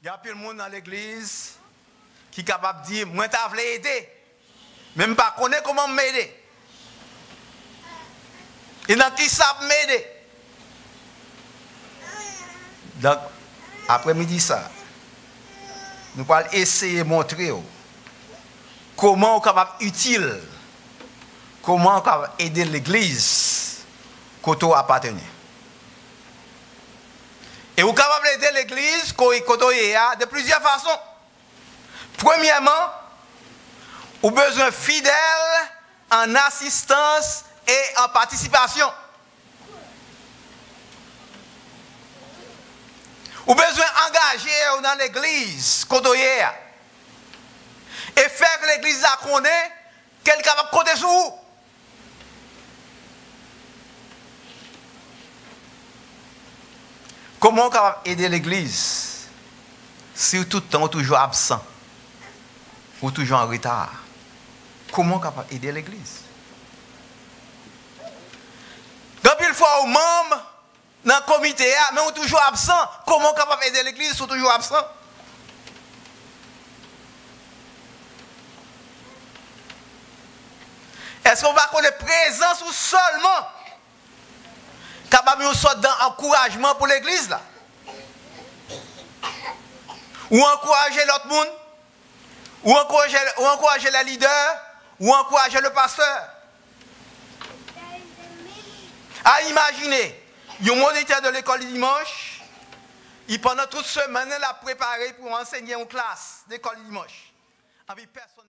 Il y a plus de monde dans l'église qui est capable de dire, moi, t'as voulu aider. Même pas connaître comment m'aider. Et dans qui ça m'aider. Donc, après-midi ça, nous allons essayer de montrer comment on est capable utile, comment on est capable aider l'église quand on appartient. Et vous êtes capable d'aider l'église de plusieurs façons. Premièrement, vous avez besoin fidèle en assistance et en participation. Vous avez besoin d'engager dans l'église et faire que l'église la connaisse qu'elle est capable de compter sur vous. Comment on est capable d'aider l'église si tout le temps on est toujours absent ou toujours en retard? Comment on est capable d'aider l'église? Depuis une fois aux membres dans le comité, mais on est toujours absent. Comment on est capable d'aider l'église si on est toujours absent? Est-ce qu'on va connaître présence ou seulement capable de sorte d'encouragement pour l'église là? Ou encourager l'autre monde? Ou encourager les leaders? Ou encourager le pasteur? À imaginer, un moniteur de l'école du dimanche, il pendant toute semaine, il a préparé pour enseigner en classe d'école du dimanche. Avec personne.